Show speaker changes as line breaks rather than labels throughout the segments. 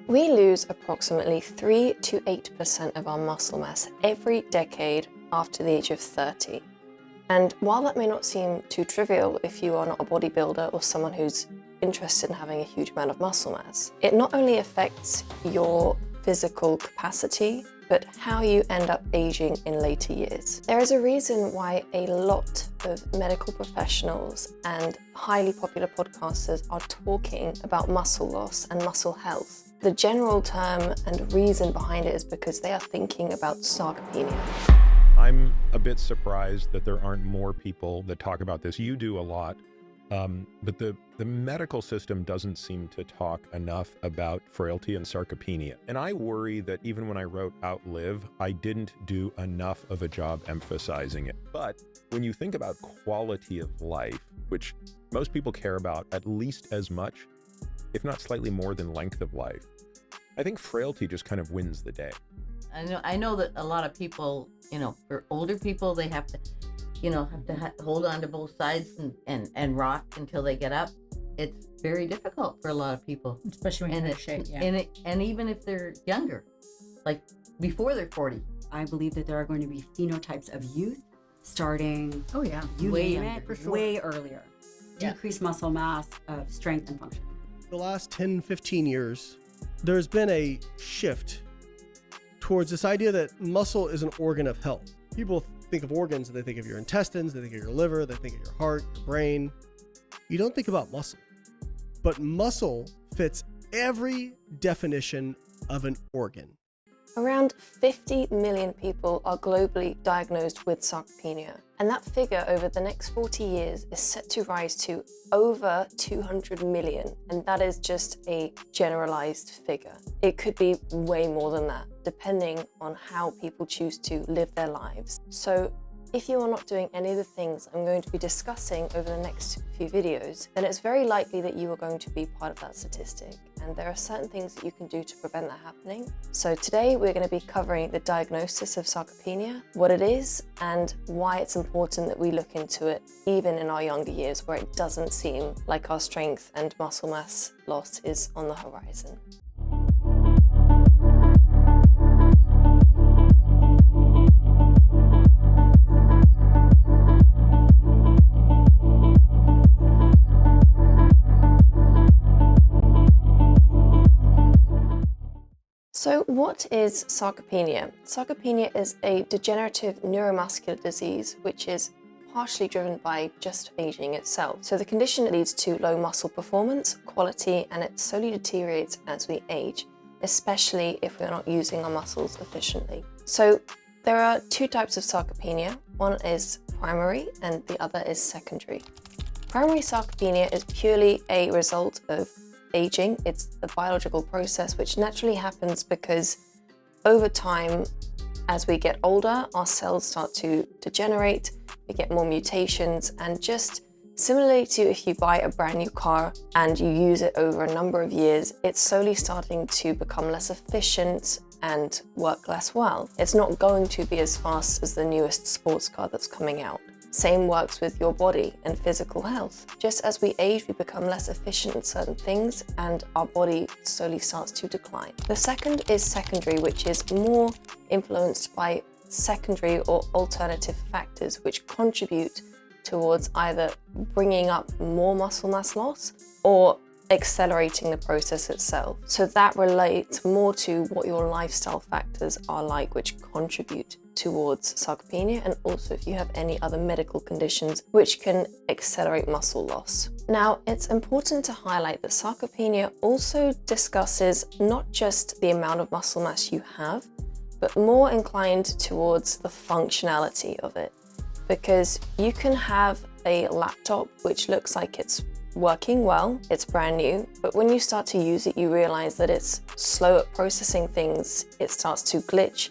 We lose approximately 3 to 8% of our muscle mass every decade after the age of 30. And while that may not seem too trivial if you are not a bodybuilder or someone who's interested in having a huge amount of muscle mass, it not only affects your physical capacity, but how you end up aging in later years. There is a reason why a lot of medical professionals and highly popular podcasters are talking about muscle loss and muscle health. The general term and reason behind it is because they are thinking about sarcopenia.
I'm a bit surprised that there aren't more people that talk about this. You do a lot, but the medical system doesn't seem to talk enough about frailty and sarcopenia. And I worry that even when I wrote Outlive, I didn't do enough of a job emphasizing it. But when you think about quality of life, which most people care about at least as much, if not slightly more than length of life, I think frailty just kind of wins the day.
I know that a lot of people, for older people, they have to, hold on to both sides and rock until they get up. It's very difficult for a lot of people.
Especially when you're in shape, yeah.
And even if they're younger, like before they're 40.
I believe that there are going to be phenotypes of youth starting, way earlier.
Yeah.
Decreased muscle mass, of strength and function.
The last 10, 15 years, there's been a shift towards this idea that muscle is an organ of health. People think of organs and they think of your intestines, they think of your liver, they think of your heart, your brain. You don't think about muscle. But muscle fits every definition of an organ.
Around 50 million people are globally diagnosed with sarcopenia, and that figure over the next 40 years is set to rise to over 200 million, and that is just a generalized figure. It could be way more than that, depending on how people choose to live their lives. So if you are not doing any of the things I'm going to be discussing over the next few videos, then it's very likely that you are going to be part of that statistic. And there are certain things that you can do to prevent that happening. So today we're going to be covering the diagnosis of sarcopenia, what it is, and why it's important that we look into it even in our younger years where it doesn't seem like our strength and muscle mass loss is on the horizon. So what is sarcopenia? Sarcopenia is a degenerative neuromuscular disease which is partially driven by just aging itself. So the condition leads to low muscle performance, quality, and it slowly deteriorates as we age, especially if we're not using our muscles efficiently. So there are two types of sarcopenia. One is primary and the other is secondary. Primary sarcopenia is purely a result of aging. It's a biological process which naturally happens because over time, as we get older, our cells start to degenerate, we get more mutations, and just similarly to if you buy a brand new car and you use it over a number of years, it's slowly starting to become less efficient and work less well. It's not going to be as fast as the newest sports car that's coming out. Same works with your body and physical health. Just as we age, we become less efficient at certain things and our body slowly starts to decline. The second is secondary, which is more influenced by secondary or alternative factors which contribute towards either bringing up more muscle mass loss or accelerating the process itself. So that relates more to what your lifestyle factors are like, which contribute towards sarcopenia, and also if you have any other medical conditions which can accelerate muscle loss. Now, it's important to highlight that sarcopenia also discusses not just the amount of muscle mass you have, but more inclined towards the functionality of it. Because you can have a laptop which looks like it's working well, it's brand new, but when you start to use it, you realize that it's slow at processing things, it starts to glitch,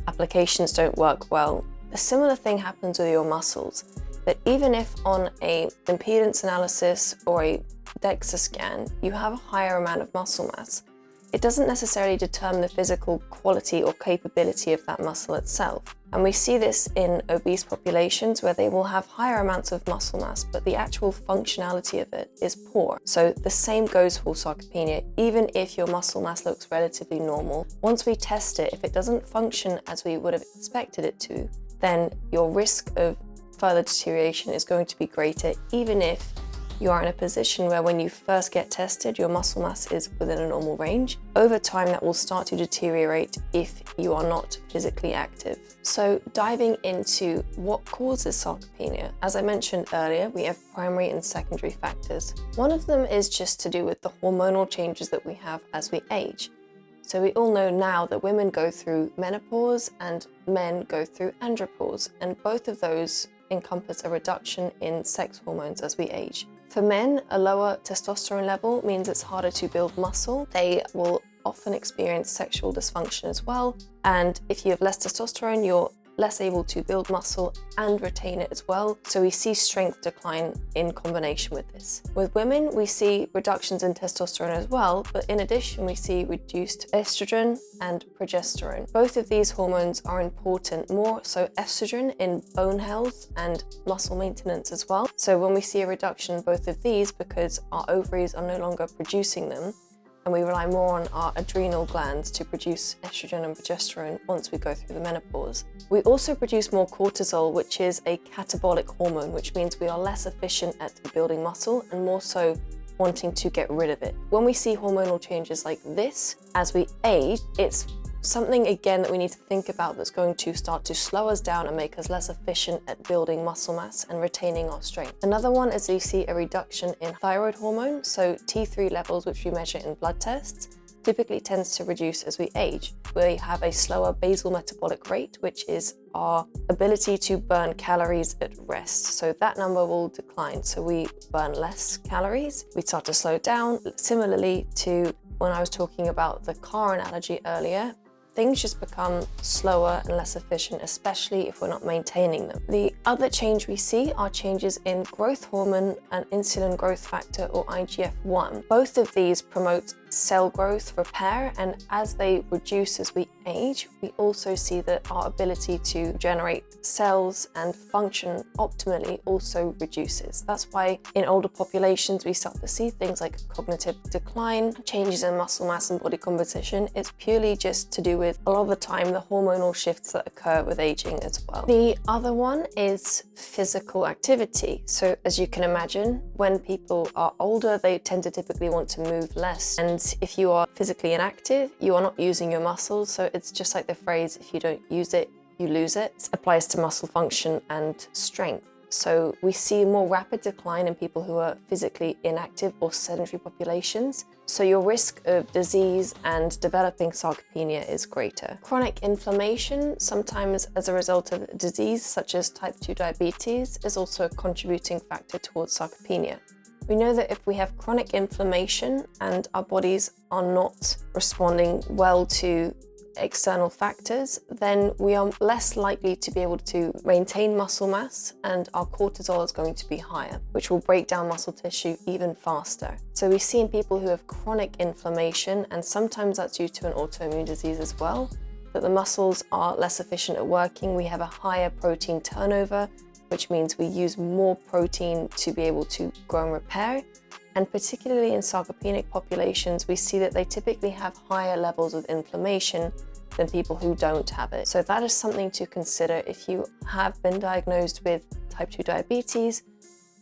applications don't work well. A similar thing happens with your muscles, that even if on an impedance analysis or a DEXA scan, you have a higher amount of muscle mass, it doesn't necessarily determine the physical quality or capability of that muscle itself. And we see this in obese populations where they will have higher amounts of muscle mass, but the actual functionality of it is poor. So the same goes for sarcopenia. Even if your muscle mass looks relatively normal, once we test it, if it doesn't function as we would have expected it to, then your risk of further deterioration is going to be greater, even if you are in a position where when you first get tested, your muscle mass is within a normal range. Over time, that will start to deteriorate if you are not physically active. So diving into what causes sarcopenia, as I mentioned earlier, we have primary and secondary factors. One of them is just to do with the hormonal changes that we have as we age. So we all know now that women go through menopause and men go through andropause, and both of those encompass a reduction in sex hormones as we age. For men, a lower testosterone level means it's harder to build muscle. They will often experience sexual dysfunction as well. And if you have less testosterone, you're less able to build muscle and retain it as well. So we see strength decline in combination with this. With women, we see reductions in testosterone as well, but in addition, we see reduced estrogen and progesterone. Both of these hormones are important, more so estrogen in bone health and muscle maintenance as well. So when we see a reduction in both of these, because our ovaries are no longer producing them, and we rely more on our adrenal glands to produce estrogen and progesterone once we go through the menopause. We also produce more cortisol, which is a catabolic hormone, which means we are less efficient at building muscle and more so wanting to get rid of it. When we see hormonal changes like this as we age, it's something again that we need to think about that's going to start to slow us down and make us less efficient at building muscle mass and retaining our strength. Another one is you see a reduction in thyroid hormone, so T3 levels, which we measure in blood tests, typically tends to reduce as we age. We have a slower basal metabolic rate, which is our ability to burn calories at rest. So that number will decline. So we burn less calories, we start to slow down. Similarly to when I was talking about the car analogy earlier, things just become slower and less efficient, especially if we're not maintaining them. The other change we see are changes in growth hormone and insulin growth factor, or IGF-1. Both of these promote cell growth, repair, and as they reduce as we age, we also see that our ability to generate cells and function optimally also reduces. That's why in older populations we start to see things like cognitive decline, changes in muscle mass and body composition. It's purely just to do with a lot of the time the hormonal shifts that occur with aging as well. The other one is physical activity. So as you can imagine, when people are older, they tend to typically want to move less, and if you are physically inactive, you are not using your muscles. So it's just like the phrase, if you don't use it, you lose it. It applies to muscle function and strength. So we see more rapid decline in people who are physically inactive or sedentary populations. So your risk of disease and developing sarcopenia is greater. Chronic inflammation, sometimes as a result of disease such as type 2 diabetes, is also a contributing factor towards sarcopenia. We know that if we have chronic inflammation and our bodies are not responding well to external factors, then we are less likely to be able to maintain muscle mass, and our cortisol is going to be higher, which will break down muscle tissue even faster. So we see in people who have chronic inflammation, and sometimes that's due to an autoimmune disease as well, that the muscles are less efficient at working. We have a higher protein turnover, which means we use more protein to be able to grow and repair. And particularly in sarcopenic populations, we see that they typically have higher levels of inflammation than people who don't have it. So that is something to consider if you have been diagnosed with type 2 diabetes,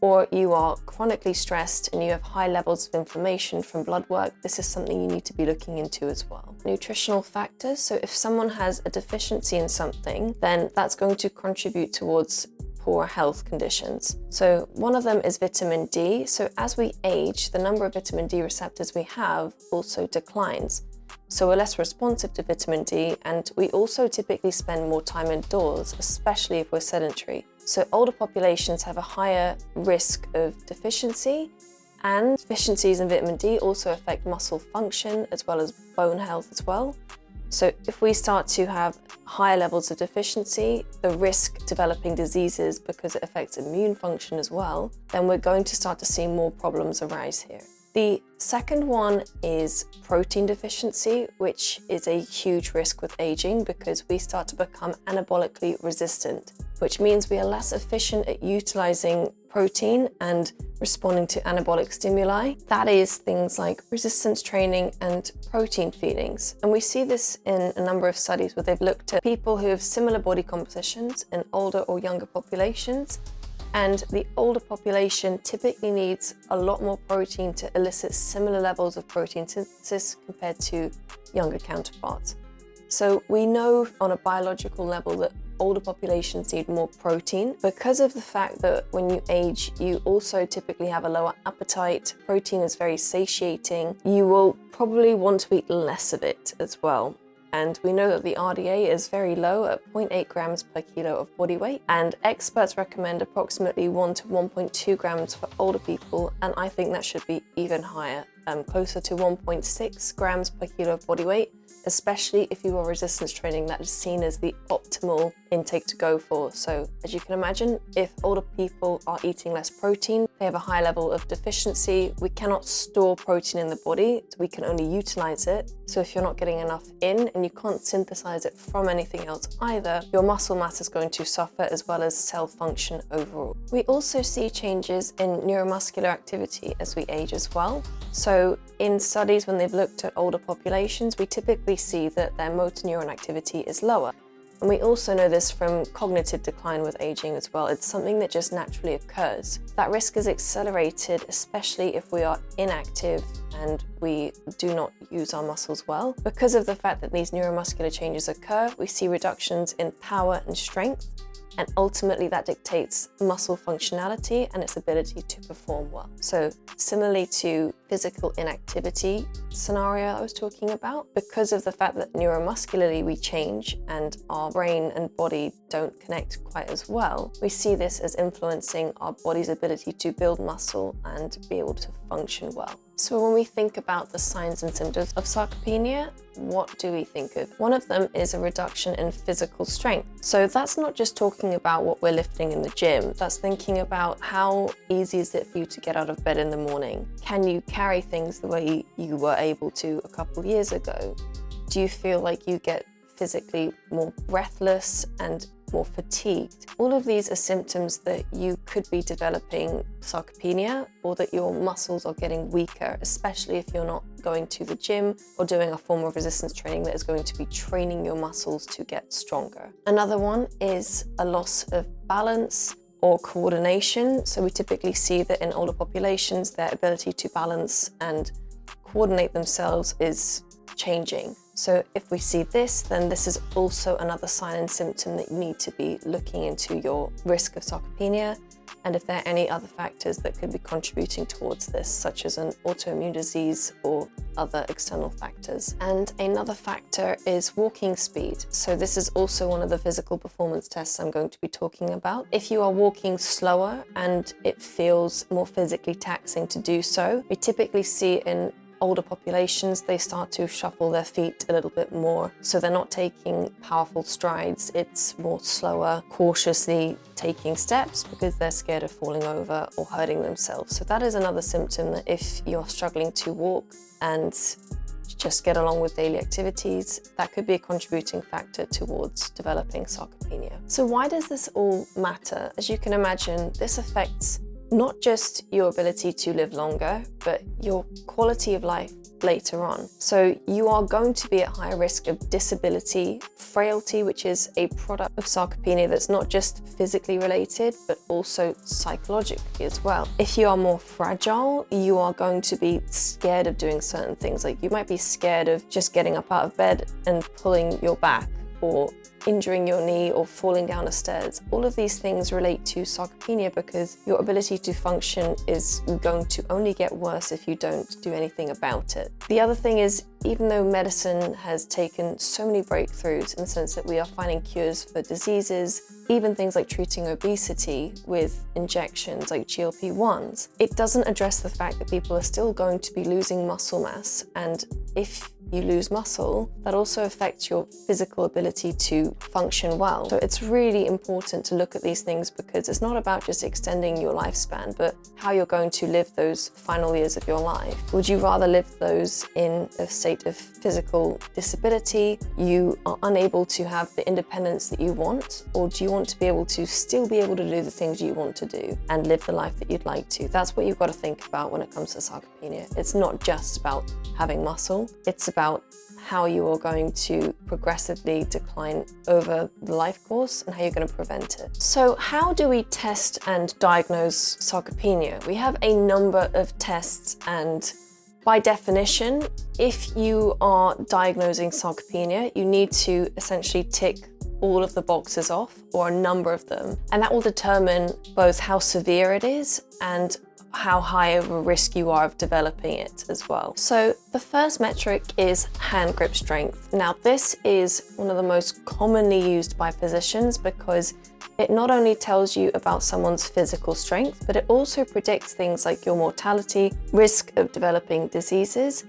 or you are chronically stressed and you have high levels of inflammation from blood work. This is something you need to be looking into as well. Nutritional factors. So if someone has a deficiency in something, then that's going to contribute towards poor health conditions. So one of them is vitamin D. So as we age, the number of vitamin D receptors we have also declines. So we're less responsive to vitamin D, and we also typically spend more time indoors, especially if we're sedentary. So older populations have a higher risk of deficiency, and deficiencies in vitamin D also affect muscle function as well as bone health as well. So if we start to have higher levels of deficiency, the risk developing diseases because it affects immune function as well, then we're going to start to see more problems arise here. The second one is protein deficiency, which is a huge risk with aging because we start to become anabolically resistant, which means we are less efficient at utilizing protein and responding to anabolic stimuli. That is things like resistance training and protein feedings. And we see this in a number of studies where they've looked at people who have similar body compositions in older or younger populations. And the older population typically needs a lot more protein to elicit similar levels of protein synthesis compared to younger counterparts. So we know on a biological level that older populations need more protein because of the fact that when you age, you also typically have a lower appetite. Protein is very satiating. You will probably want to eat less of it as well. And we know that the RDA is very low at 0.8 grams per kilo of body weight. And experts recommend approximately 1 to 1.2 grams for older people. And I think that should be even higher, closer to 1.6 grams per kilo of body weight, especially if you are resistance training. That is seen as the optimal intake to go for. So as you can imagine, if older people are eating less protein, they have a high level of deficiency. We cannot store protein in the body, so we can only utilize it. So if you're not getting enough in and you can't synthesize it from anything else either, your muscle mass is going to suffer as well as cell function overall. We also see changes in neuromuscular activity as we age as well. So in studies when they've looked at older populations, we typically see that their motor neuron activity is lower. And we also know this from cognitive decline with aging as well. It's something that just naturally occurs. That risk is accelerated, especially if we are inactive and we do not use our muscles well. Because of the fact that these neuromuscular changes occur, we see reductions in power and strength, and ultimately that dictates muscle functionality and its ability to perform well. So similarly to physical inactivity scenario I was talking about, because of the fact that neuromuscularly we change and our brain and body don't connect quite as well, we see this as influencing our body's ability to build muscle and be able to function well. So when we think about the signs and symptoms of sarcopenia, what do we think of? One of them is a reduction in physical strength. So that's not just talking about what we're lifting in the gym. That's thinking about how easy is it for you to get out of bed in the morning? Can you carry things the way you were able to a couple years ago? Do you feel like you get physically more breathless and more fatigued? All of these are symptoms that you could be developing sarcopenia or that your muscles are getting weaker, especially if you're not going to the gym or doing a form of resistance training that is going to be training your muscles to get stronger. Another one is a loss of balance or coordination. So we typically see that in older populations, their ability to balance and coordinate themselves is changing. So if we see this, then this is also another sign and symptom that you need to be looking into your risk of sarcopenia, and if there are any other factors that could be contributing towards this, such as an autoimmune disease or other external factors. And another factor is walking speed. So this is also one of the physical performance tests I'm going to be talking about. If you are walking slower and it feels more physically taxing to do so, we typically see in older populations, they start to shuffle their feet a little bit more. So they're not taking powerful strides. It's more slower, cautiously taking steps because they're scared of falling over or hurting themselves. So that is another symptom that if you're struggling to walk and just get along with daily activities, that could be a contributing factor towards developing sarcopenia. So why does this all matter? As you can imagine, this affects not just your ability to live longer, but your quality of life later on. So you are going to be at higher risk of disability, frailty, which is a product of sarcopenia that's not just physically related, but also psychologically as well. If you are more fragile, you are going to be scared of doing certain things. Like you might be scared of just getting up out of bed and pulling your back, or injuring your knee or falling down the stairs. All of these things relate to sarcopenia because your ability to function is going to only get worse if you don't do anything about it. The other thing is, even though medicine has taken so many breakthroughs in the sense that we are finding cures for diseases, even things like treating obesity with injections like GLP-1s, it doesn't address the fact that people are still going to be losing muscle mass. And if you lose muscle, that also affects your physical ability to function well. So it's really important to look at these things, because it's not about just extending your lifespan, but how you're going to live those final years of your life. Would you rather live those in a state of physical disability, you are unable to have the independence that you want, or do you want to be able to still be able to do the things you want to do and live the life that you'd like to? That's what you've got to think about when it comes to sarcopenia. It's not just about having muscle, it's about how you are going to progressively decline over the life course and how you're going to prevent it. So how do we test and diagnose sarcopenia? We have a number of tests, and by definition, if you are diagnosing sarcopenia, you need to essentially tick all of the boxes off, or a number of them, and that will determine both how severe it is and how high of a risk you are of developing it as well. So the first metric is hand grip strength. Now this is one of the most commonly used by physicians, because it not only tells you about someone's physical strength, but it also predicts things like your mortality, risk of developing diseases,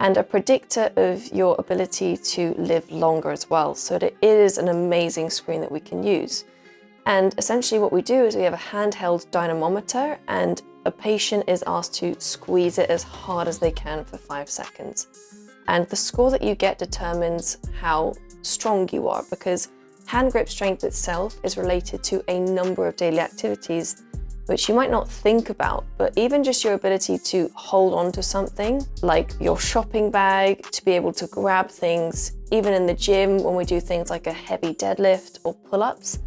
and a predictor of your ability to live longer as well. So it is an amazing screen that we can use. And essentially what we do is we have a handheld dynamometer, and a patient is asked to squeeze it as hard as they can for 5 seconds. And the score that you get determines how strong you are, because hand grip strength itself is related to a number of daily activities which you might not think about, but even just your ability to hold on to something, like your shopping bag, to be able to grab things, even in the gym when we do things like a heavy deadlift or pull-ups,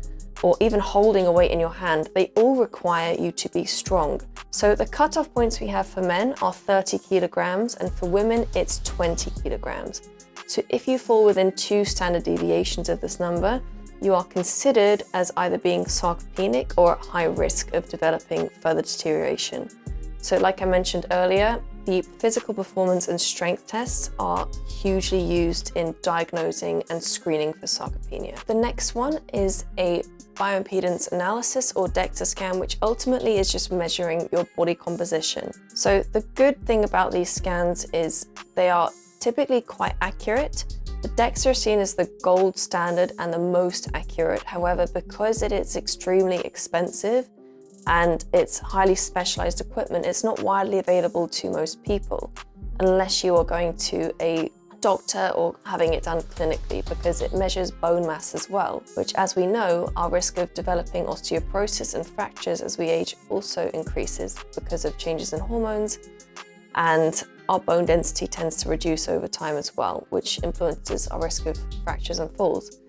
or even holding a weight in your hand, they all require you to be strong. So the cutoff points we have for men are 30 kilograms, and for women it's 20 kilograms. So if you fall within 2 standard deviations of this number, you are considered as either being sarcopenic or at high risk of developing further deterioration. So like I mentioned earlier, the physical performance and strength tests are hugely used in diagnosing and screening for sarcopenia. The next one is a bioimpedance analysis, or DEXA scan, which ultimately is just measuring your body composition. So the good thing about these scans is they are typically quite accurate. The DEXA are seen as the gold standard and the most accurate. However, because it is extremely expensive and it's highly specialized equipment, it's not widely available to most people unless you are going to a doctor or having it done clinically, because it measures bone mass as well, which, as we know, our risk of developing osteoporosis and fractures as we age also increases because of changes in hormones, and our bone density tends to reduce over time as well, which influences our risk of fractures and falls.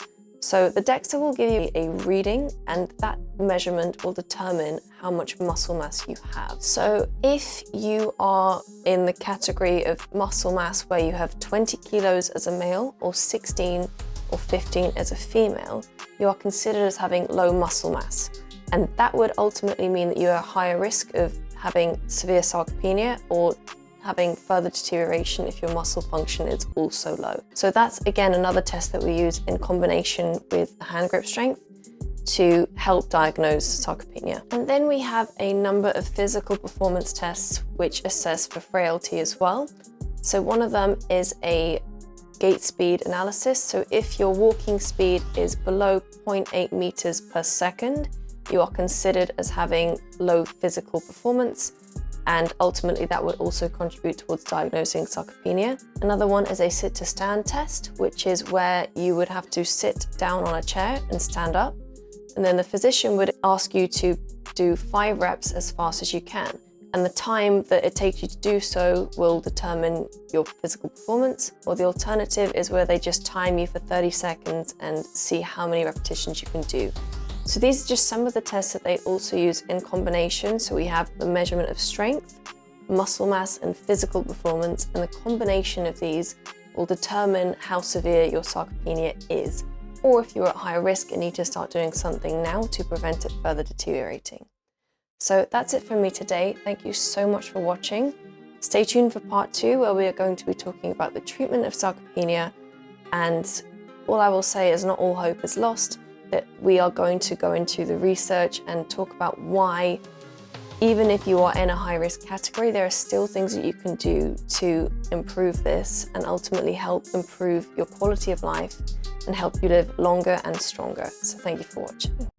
So the DEXA will give you a reading, and that measurement will determine how much muscle mass you have. So if you are in the category of muscle mass where you have 20 kilos as a male, or 16 or 15 as a female, you are considered as having low muscle mass. And that would ultimately mean that you are at higher risk of having severe sarcopenia or having further deterioration if your muscle function is also low. So that's again another test that we use in combination with hand grip strength to help diagnose sarcopenia. And then we have a number of physical performance tests which assess for frailty as well. So one of them is a gait speed analysis. So if your walking speed is below 0.8 meters per second, you are considered as having low physical performance, and ultimately that would also contribute towards diagnosing sarcopenia. Another one is a sit to stand test, which is where you would have to sit down on a chair and stand up, and then the physician would ask you to do 5 reps as fast as you can, and the time that it takes you to do so will determine your physical performance. Or the alternative is where they just time you for 30 seconds and see how many repetitions you can do. So these are just some of the tests that they also use in combination. So we have the measurement of strength, muscle mass, and physical performance, and the combination of these will determine how severe your sarcopenia is, or if you're at higher risk and need to start doing something now to prevent it further deteriorating. So that's it from me today. Thank you so much for watching. Stay tuned for part 2, where we are going to be talking about the treatment of sarcopenia, and all I will say is not all hope is lost, that we are going to go into the research and talk about why Even if you are in a high-risk category, there are still things that you can do to improve this and ultimately help improve your quality of life and help you live longer and stronger. So thank you for watching.